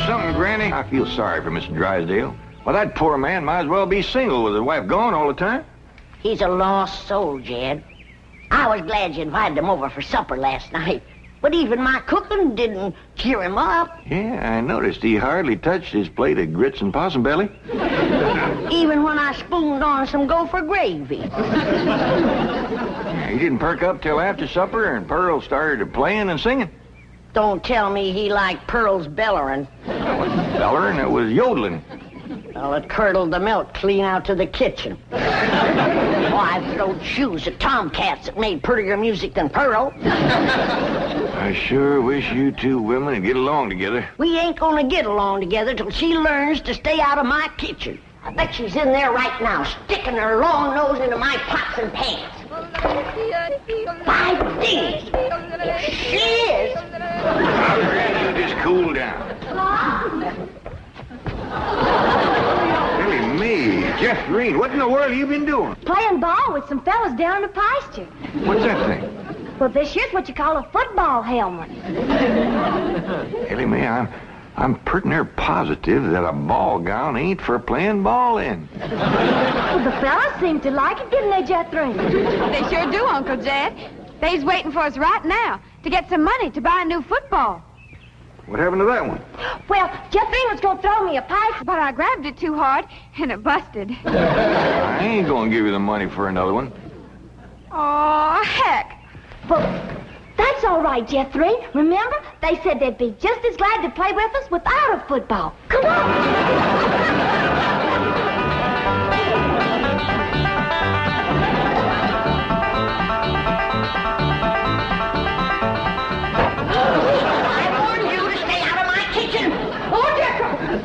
something, Granny? I feel sorry for Mr. Drysdale. Well, that poor man might as well be single with his wife gone all the time. He's a lost soul, Jed. I was glad you invited him over for supper last night. But even my cooking didn't cheer him up. Yeah, I noticed he hardly touched his plate of grits and possum belly. Even when I spooned on some gopher gravy. He didn't perk up till after supper and Pearl started playing and singing. Don't tell me he liked Pearl's bellering. It wasn't bellering, it was yodeling. Well, it curdled the milk clean out to the kitchen. Oh, I've thrown shoes at tomcats that made prettier music than Pearl. I sure wish you two women would get along together. We ain't gonna get along together till she learns to stay out of my kitchen. I bet she's in there right now, sticking her long nose into my pots and pans. 5 days. If she is... Now, Granny, you just cool down. Really, me, Jeff Green, what in the world have you been doing? Playing ball with some fellas down in the pasture. What's that thing? Well, this here's what you call a football helmet. Ellie Mae, I'm pretty near positive that a ball gown ain't for playing ball in. Well, the fellas seem to like it, didn't they, Jethro? They sure do, Uncle Jed. They's waiting for us right now to get some money to buy a new football. What happened to that one? Well, Jethro was going to throw me a pipe. But I grabbed it too hard, and it busted. I ain't gonna give you the money for another one. Oh, heck. Well, that's all right, Jethro. Remember, they said they'd be just as glad to play with us without a football. Come on.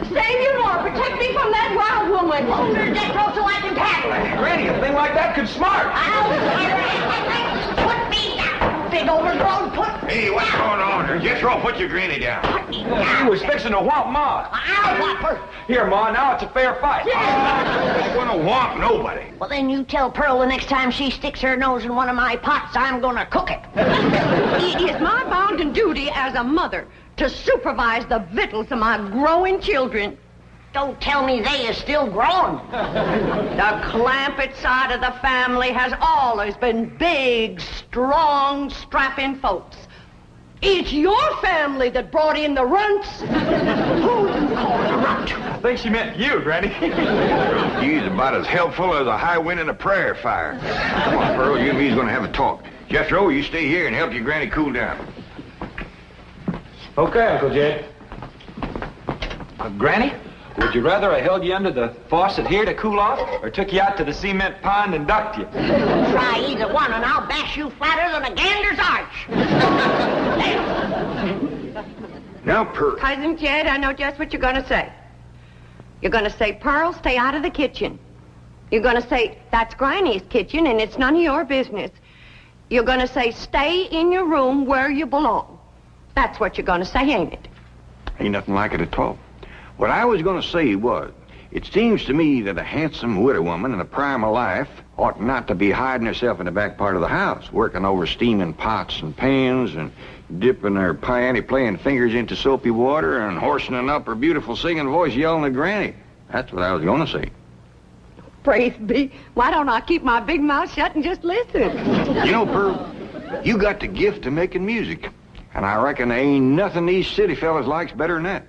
Save you more. Protect me from that wild woman. Hold her, Jethro, so I can tackle her. Granny, a thing like that could smart. Put me down, big overgrown put. Hey, what's going on here? Jethro, put your granny down. Put me down. He was fixing to whomp Ma. I'll whop her. Here, Ma, now it's a fair fight. I ain't gonna whomp nobody. Well, then you tell Pearl the next time she sticks her nose in one of my pots, I'm gonna cook it. It is my bounden duty as a mother to supervise the victuals of my growing children. Don't tell me they is still growing. The Clampetts side of the family has always been big, strong, strapping folks. It's your family that brought in the runts. Who you call a runt? I think she meant you, Granny. He's about as helpful as a high wind in a prairie fire. Come on, Pearl, you and me's gonna have a talk. Jethro, you stay here and help your granny cool down. Okay, Uncle Jed. Granny, would you rather I held you under the faucet here to cool off, or took you out to the cement pond and ducked you? Try either one and I'll bash you flatter than a gander's arch. Now, Pearl. Cousin Jed, I know just what you're going to say. You're going to say, Pearl, stay out of the kitchen. You're going to say, that's Granny's kitchen and it's none of your business. You're going to say, stay in your room where you belong. That's what you're going to say, ain't it? Ain't nothing like it at all. What I was going to say was, it seems to me that a handsome widow woman in the prime of life ought not to be hiding herself in the back part of the house, working over steaming pots and pans and dipping her playing fingers into soapy water and hoarsening up her beautiful singing voice yelling at Granny. That's what I was going to say. Praise be. Why don't I keep my big mouth shut and just listen? You know, Pearl, you got the gift of making music. And I reckon there ain't nothing these city fellas likes better than that.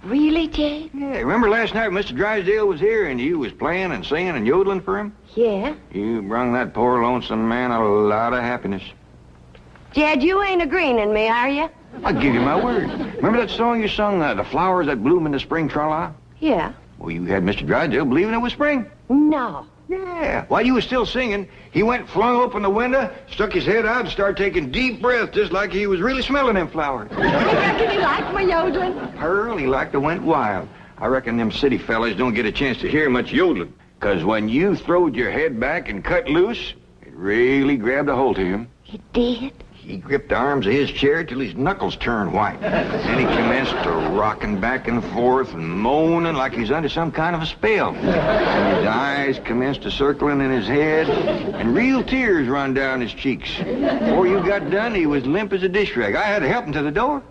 Really, Jed? Yeah, remember last night Mr. Drysdale was here and you was playing and singing and yodeling for him? Yeah. You brung that poor lonesome man a lot of happiness. Jed, you ain't agreeing in me, are you? I'll give you my word. Remember that song you sung, The Flowers That Bloom in the Spring, tra-la? Yeah. Well, you had Mr. Drysdale believing it was spring. No. Yeah. While you was still singing, he went flung open the window, stuck his head out, and started taking deep breaths just like he was really smelling them flowers. I reckon he liked my yodeling. Pearl, he like to went wild. I reckon them city fellas don't get a chance to hear much yodeling. 'Cause when you throwed your head back and cut loose, it really grabbed a hold of him. It did? He gripped the arms of his chair till his knuckles turned white. Then he commenced to rocking back and forth and moaning like he's under some kind of a spell. And his eyes commenced to circling in his head, and real tears run down his cheeks. Before you got done, he was limp as a dish rag. I had to help him to the door.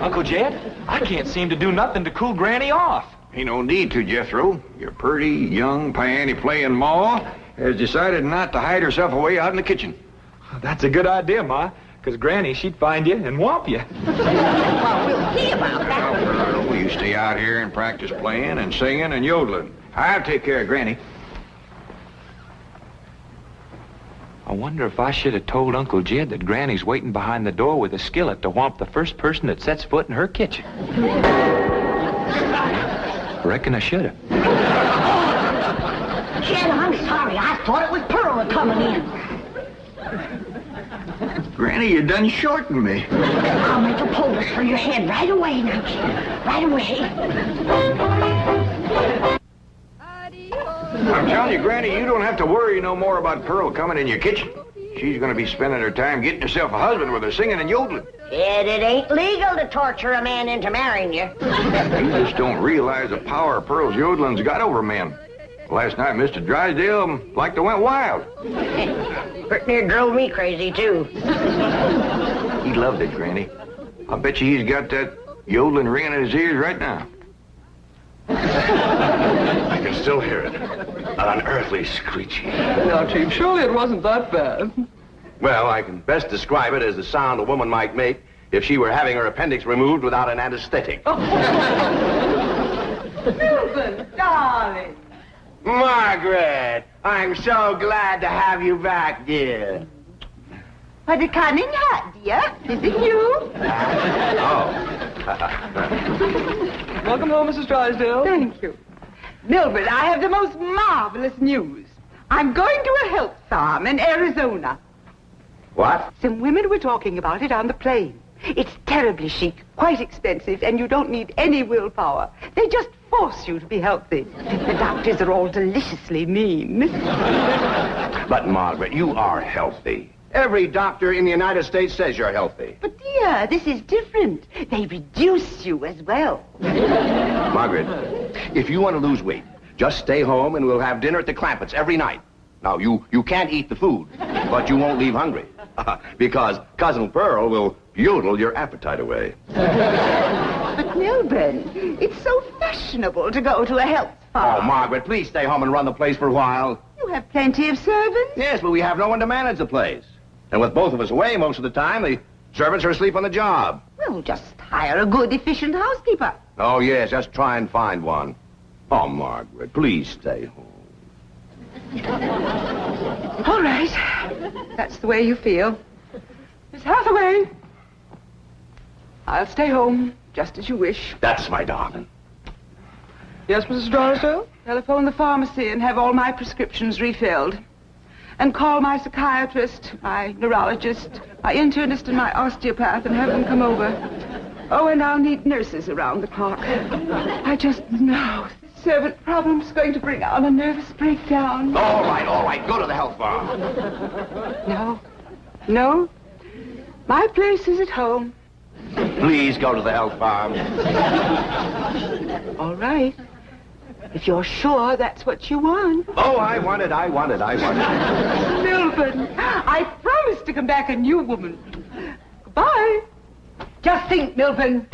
Uncle Jed, I can't seem to do nothing to cool Granny off. Ain't no need to, Jethro. Your pretty, young, piano-playing Ma has decided not to hide herself away out in the kitchen. That's a good idea, Ma, because Granny, she'd find you and whomp you. Well, we'll see about that. Well, you stay out here and practice playing and singing and yodeling. I'll take care of Granny. I wonder if I should have told Uncle Jed that Granny's waiting behind the door with a skillet to whomp the first person that sets foot in her kitchen. I reckon I should have. Jed, I'm sorry. I thought it was Pearl coming in. Granny, you done shortened me. I'll make a poultice for your head right away now, Jed. Right away. I'm telling you, Granny, you don't have to worry no more about Pearl coming in your kitchen. She's going to be spending her time getting herself a husband with her singing and yodeling. Jed, it ain't legal to torture a man into marrying you. You just don't realize the power Pearl's yodeling's got over men. Last night, Mr. Drysdale like to went wild. Pretty near drove me crazy, too. He loved it, Granny. I bet you he's got that yodeling ringing in his ears right now. I can still hear it. An unearthly screeching. Now, Chief, surely it wasn't that bad. Well, I can best describe it as the sound a woman might make if she were having her appendix removed without an anesthetic. Milburn, darling. Margaret, I'm so glad to have you back, dear. What a cunning hat, dear. Is it you? Welcome home, Mrs. Drysdale. Thank you. Milburn, I have the most marvelous news. I'm going to a health farm in Arizona. What? Some women were talking about it on the plane. It's terribly chic, quite expensive, and you don't need any willpower. They just force you to be healthy. The doctors are all deliciously mean. But, Margaret, you are healthy. Every doctor in the United States says you're healthy. But, dear, this is different. They reduce you as well. Margaret, if you want to lose weight, just stay home and we'll have dinner at the Clampetts every night. Now, you can't eat the food, but you won't leave hungry. Because Cousin Pearl will yodel your appetite away. But, Milburn, it's so fashionable to go to a health farm. Oh, Margaret, please stay home and run the place for a while. You have plenty of servants. Yes, but we have no one to manage the place. And with both of us away most of the time, the servants are asleep on the job. Well, just hire a good, efficient housekeeper. Oh, yes, just try and find one. Oh, Margaret, please stay home. All right. That's the way you feel. Miss Hathaway. I'll stay home, just as you wish. That's my darling. Yes, Mrs. Drysdale? Telephone the pharmacy and have all my prescriptions refilled. And call my psychiatrist, my neurologist, my internist, and my osteopath and have them come over. Oh, and I'll need nurses around the clock. I just know the servant problem's going to bring on a nervous breakdown. All right. Go to the health farm. No. My place is at home. Please go to the health farm. All right. If you're sure that's what you want. Oh, I want it. Milburn, I promise to come back a new woman. Goodbye. Just think, Milburn,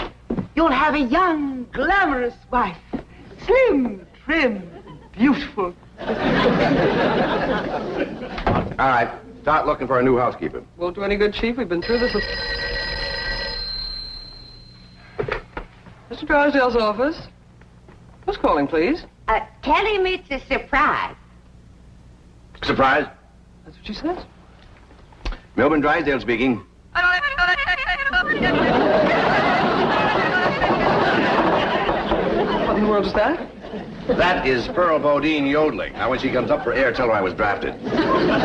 you'll have a young, glamorous wife. Slim, trim, beautiful. All right. Start looking for a new housekeeper. Won't do any good, Chief. We've been through this. Mr. Drysdale's office. Who's calling, please? Tell him it's a surprise. Surprise? That's what she says. Milburn Drysdale speaking. What in the world is that? That is Pearl Bodine yodeling. Now, when she comes up for air, tell her I was drafted.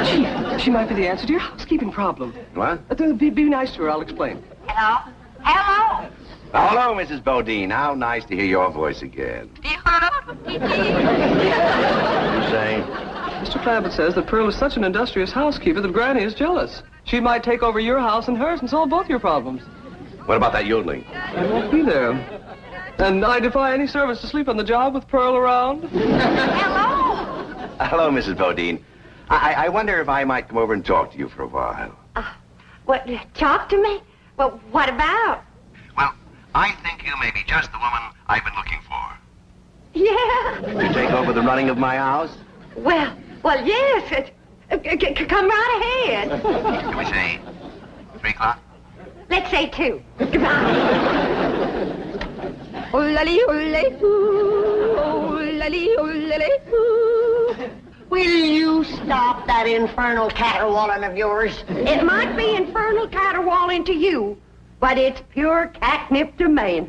Chief, she might be the answer to your housekeeping problem. What? Be nice to her. I'll explain. Hello? Hello? Hello, Mrs. Bodine. How nice to hear your voice again. What are you saying? Mr. Clampett says that Pearl is such an industrious housekeeper that Granny is jealous. She might take over your house and hers and solve both your problems. What about that yodeling? I won't be there. And I defy any servants to sleep on the job with Pearl around. Hello? Hello, Mrs. Bodine. I wonder if I might come over and talk to you for a while. What, talk to me? Well, what about? Well, I think you may be just the woman I've been looking for. Yeah. To take over the running of my house? Well, yes. Come right ahead. Can we say 3 o'clock? Let's say 2. Goodbye. Will you stop that infernal caterwauling of yours? It might be infernal caterwauling to you, but it's pure catnip to me.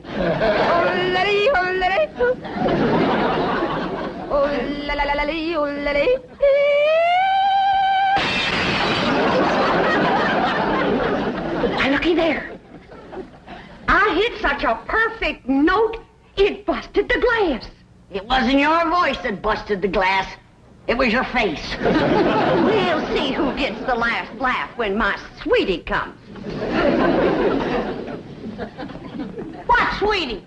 Why, looky there. I hit such a perfect note, it busted the glass. It wasn't your voice that busted the glass. It was your face. We'll see who gets the last laugh when my sweetie comes. What, sweetie?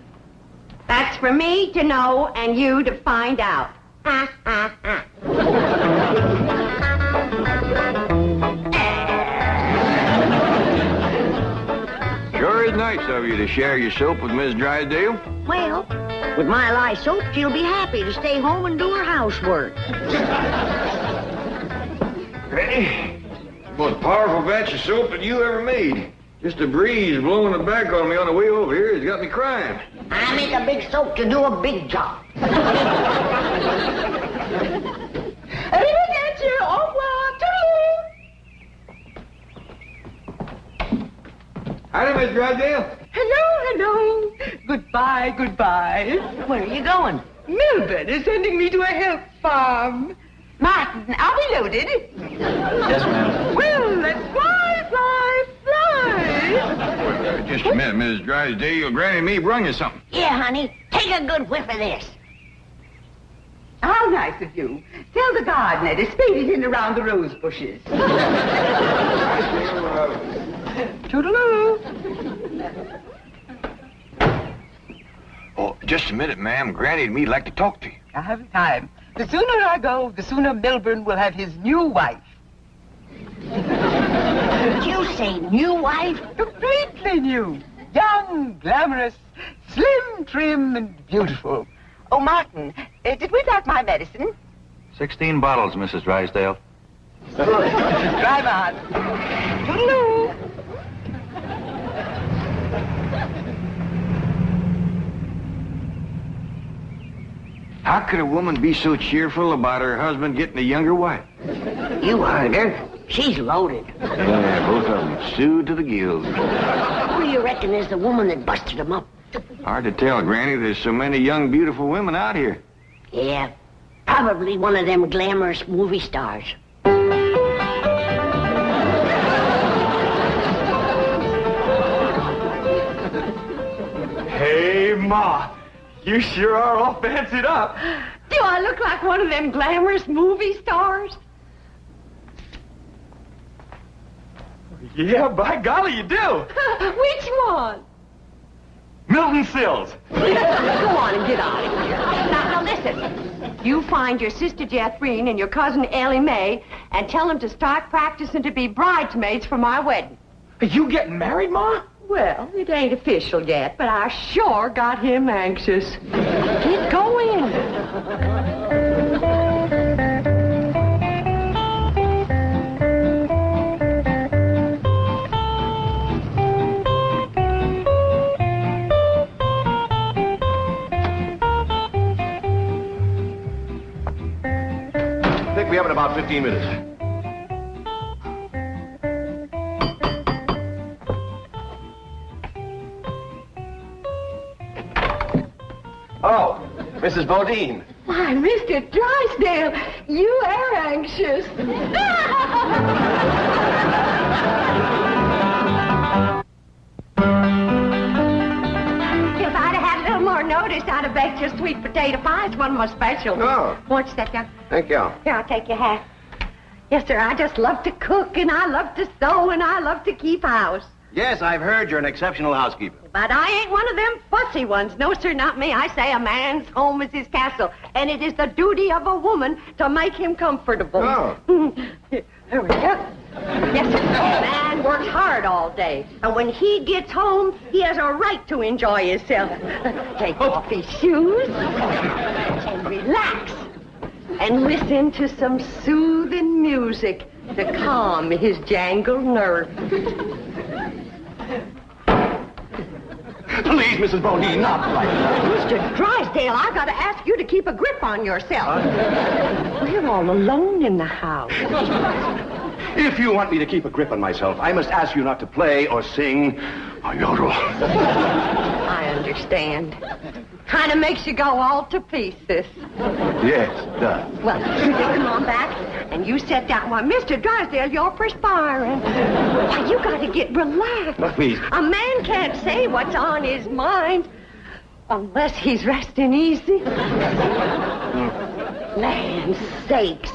That's for me to know and you to find out. Sure is nice of you to share your soap with Miss Drysdale. Well, with my lye soap, she'll be happy to stay home and do her housework. Granny, the most powerful batch of soap that you ever made. Just a breeze blowing the back on me on the way over here has got me crying. I make a big soap to do a big job. Howdy, Miss Drysdale. Hello. Goodbye. Where are you going? Milburn is sending me to a help farm. Martin, are we loaded? Yes, ma'am. Well, let's fly. Just a minute, Miss Drysdale. Granny and me brung you something. Yeah, honey. Take a good whiff of this. How nice of you. Tell the gardener to spade it in around the rose bushes. Toodaloo. Oh, just a minute, ma'am. Granny and me'd like to talk to you. I haven't time. The sooner I go, the sooner Milburn will have his new wife. Did you say new wife? Completely new. Young, glamorous, slim, trim, and beautiful. Oh, Martin, did we like my medicine? 16 bottles, Mrs. Drysdale. Drive on. Toodaloo. How could a woman be so cheerful about her husband getting a younger wife? You heard her. She's loaded. Yeah, both of them. Sued to the gills. Who do you reckon is the woman that busted him up? Hard to tell, Granny. There's so many young, beautiful women out here. Yeah, probably one of them glamorous movie stars. Hey, Ma. You sure are all fancied up. Do I look like one of them glamorous movie stars? Yeah, by golly, you do. Which one? Milton Sills. Go on and get out of here. Now listen. You find your sister Jethrine and your cousin Ellie Mae and tell them to start practicing to be bridesmaids for my wedding. Are you getting married, Ma? Well, it ain't official yet, but I sure got him anxious. Get going. Pick me up in about 15 minutes. Oh, Mrs. Bodine. Why, Mr. Drysdale, you are anxious. If I'd have had a little more notice, I'd have baked your sweet potato pie. It's one of my specials. Oh. Won't you sit down? Thank you. Here, I'll take your hat. Yes, sir, I just love to cook, and I love to sew, and I love to keep house. Yes, I've heard you're an exceptional housekeeper. But I ain't one of them fussy ones. No, sir, not me. I say a man's home is his castle, and it is the duty of a woman to make him comfortable. Oh. Hurry up. Yes, sir. Man works hard all day. And when he gets home, he has a right to enjoy himself. Take off his shoes and relax. And listen to some soothing music to calm his jangled nerves. Please, Mrs. Bodine, not like that. Mr. Drysdale, I've got to ask you to keep a grip on yourself. We're all alone in the house. If you want me to keep a grip on myself, I must ask you not to play or sing or yodel. I understand. Kind of makes you go all to pieces. Yes, it does. Well, you just come on back and you sit down. Why, Mr. Drysdale, you're perspiring. Why, you got to get relaxed. Oh, please. A man can't say what's on his mind unless he's resting easy. Land sakes.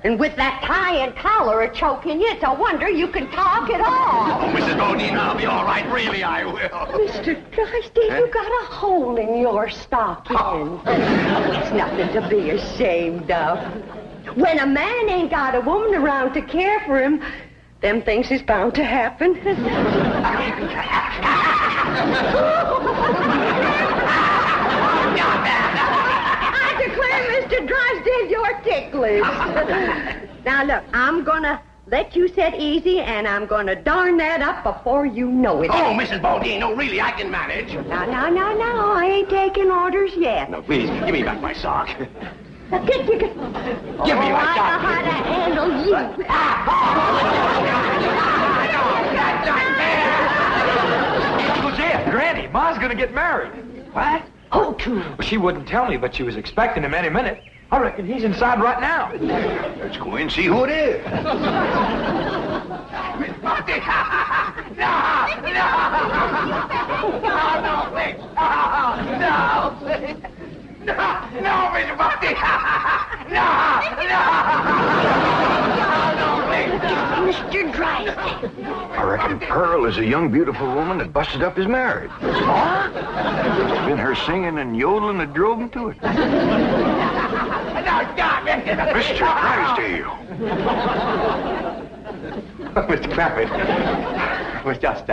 And with that tie and collar a-choking you, it's a wonder you can talk at all. Oh, Mrs. Bodine, I'll be all right. Really, I will. Mr. Drysdale, you got a hole in your stocking. Oh, it's nothing to be ashamed of. When a man ain't got a woman around to care for him, them things is bound to happen. I declare, Mr. Drysdale, you're ticklish. Now, look, I'm gonna let you sit easy, and I'm gonna darn that up before you know it. Oh, Mrs. Bodine, no, really, I can manage. No, I ain't taking orders yet. No, please, give me back my sock. Now, give me my I sock. know how to handle you. Uncle Jed, Granny, Ma's gonna get married. What? Oh, true. Well, she wouldn't tell me, but she was expecting him any minute. I reckon he's inside right now. Let's go in and see who it is. No, Mr. Buffy! Mr. Drysdale. I reckon Pearl is a young, beautiful woman that busted up his marriage. What? It's been her singing and yodeling that drove him to it. Mr. Drysdale. Mr. Clampett, it was just,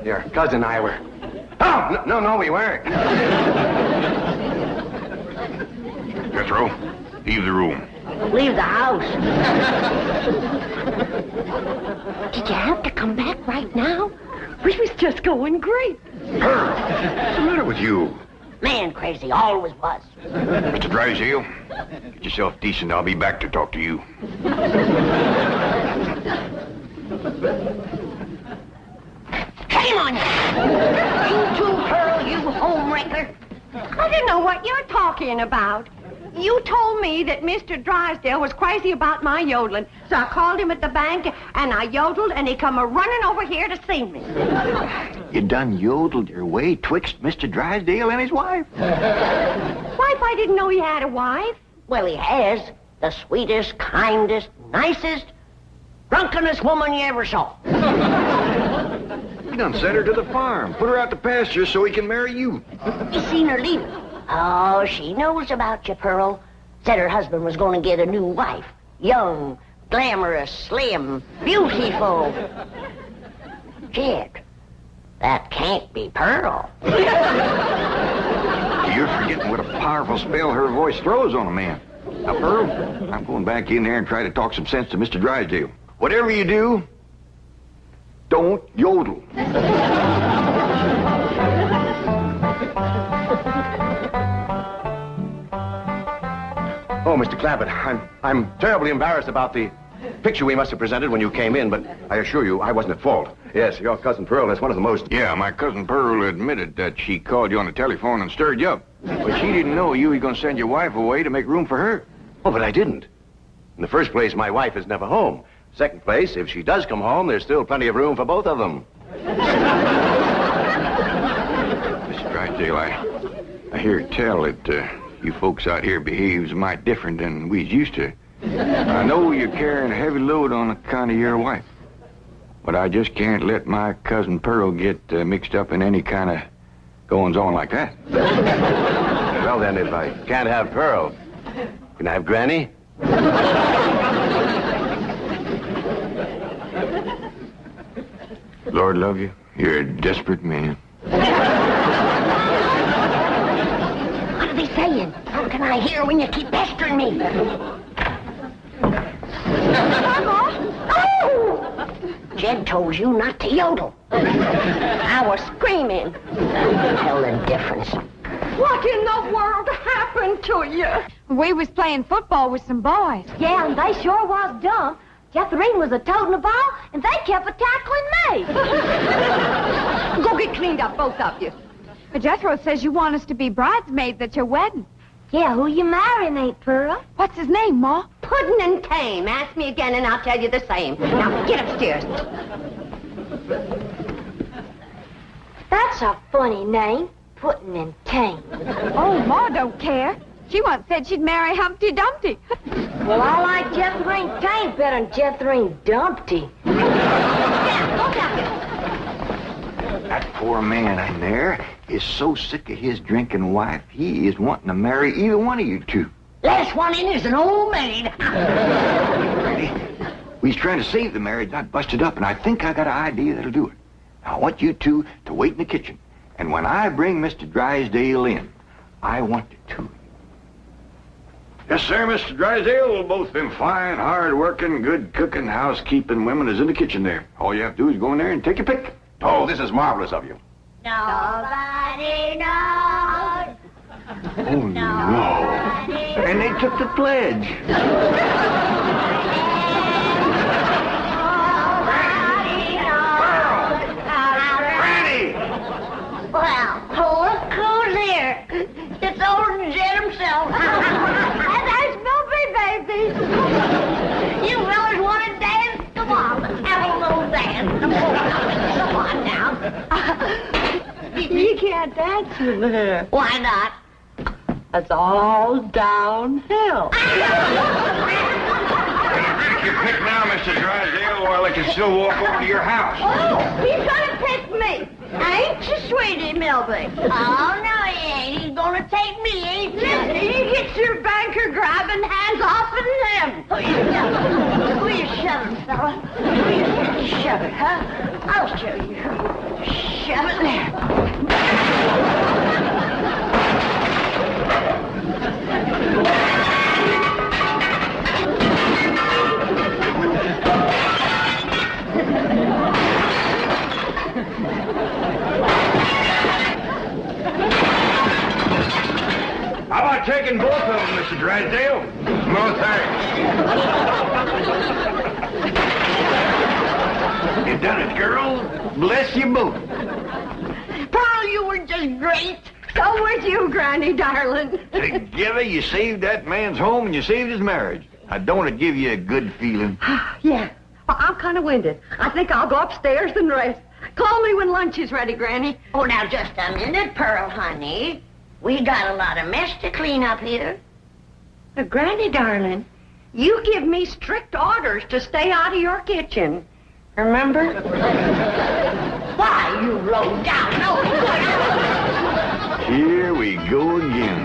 your cousin and I were... Oh, no, we weren't. Jethro, leave the room. Leave the house. Did you have to come back right now? We was just going great. Pearl, what's the matter with you? Man crazy, always was. Mr. Drysdale, get yourself decent. I'll be back to talk to you. Shame on you! You too, Pearl, you homewrecker. I don't know what you're talking about. You told me that Mr. Drysdale was crazy about my yodeling, so I called him at the bank, and I yodeled, and he come a-running over here to see me. You done yodeled your way twixt Mr. Drysdale and his wife? Wife, I didn't know he had a wife. Well, he has. The sweetest, kindest, nicest, drunkenest woman you ever saw. You done sent her to the farm. Put her out to pasture so he can marry you. You seen her leave? Oh, she knows about you, Pearl. Said her husband was going to get a new wife. Young, glamorous, slim, beautiful. Jed, that can't be Pearl. You're forgetting what a powerful spell her voice throws on a man. Now, Pearl, I'm going back in there and try to talk some sense to Mr. Drysdale. Whatever you do, don't yodel. Oh, Mr. Clampett, I'm terribly embarrassed about the picture we must have presented when you came in, but I assure you I wasn't at fault. Yes, your cousin Pearl is one of the most... Yeah, my cousin Pearl admitted that she called you on the telephone and stirred you up. But she didn't know you were going to send your wife away to make room for her. Oh, but I didn't. In the first place, my wife is never home. Second place, if she does come home, there's still plenty of room for both of them. Mr. Drysdale, I hear tell that you folks out here behaves mighty different than we's used to. I know you're carrying a heavy load on account of your wife. But I just can't let my cousin Pearl get mixed up in any kind of goings-on like that. Well, then, if I can't have Pearl, can I have Granny? Lord love you. You're a desperate man. What are they saying? How can I hear when you keep pestering me? Oh! Jed told you not to yodel. I was screaming. Tell the difference. What in the world happened to you? We was playing football with some boys. Yeah, and they sure was dumb. Jethrine was a-toting the ball, and they kept a-tackling me. Go get cleaned up, both of you. But Jethro says you want us to be bridesmaids at your wedding. Yeah, who you marrying, Aunt Pearl? What's his name, Ma? Puddin' and tame. Ask me again and I'll tell you the same. Now, get upstairs. That's a funny name, Puddin' and Tame. Oh, Ma don't care. She once said she'd marry Humpty Dumpty. Well, I like Jethrine Tame better than Jethrine Dumpty. That poor man in there is so sick of his drinking wife, he is wanting to marry either one of you two. Last one in is an old maid. We's trying to save the marriage, not bust it up, and I think I got an idea that'll do it. Now, I want you two to wait in the kitchen, and when I bring Mr. Drysdale in, I want the two of you. Yes, sir, Mr. Drysdale. Both them fine, hard-working, good-cooking, housekeeping women is in the kitchen there. All you have to do is go in there and take your pick. Oh, this is marvelous of you. Nobody knows. Oh, no. And they took the pledge. Well, look who's here. It's old Jed himself. And there's Milburn, baby. You fellas want to dance? Come on, let's have a little dance. Come on now. You can't dance with her. Why not? It's all downhill. Take your pick now, Mr. Drysdale, while I can still walk over to your house. Oh, he's gonna pick me. Ain't you, sweetie Milburn? Oh, no, he ain't. He's gonna take me, ain't you? You get your banker grabbing hands off of him. Will you shove it, fella? Will you shove it, huh? I'll show you. Shove it there. How about taking both of them, Mr. Drysdale? No, thanks. You done it, girl. Bless you both. Pearl, you were just great. So was you, Granny, darling. Together, you saved that man's home and you saved his marriage. Now, don't it give you a good feeling? Yeah. Well, I'm kind of winded. I think I'll go upstairs and rest. Call me when lunch is ready, Granny. Oh, now, just a minute, Pearl, honey. We got a lot of mess to clean up here. Granny, darling, you give me strict orders to stay out of your kitchen. Remember? Why, you low down, no good. Here we go again.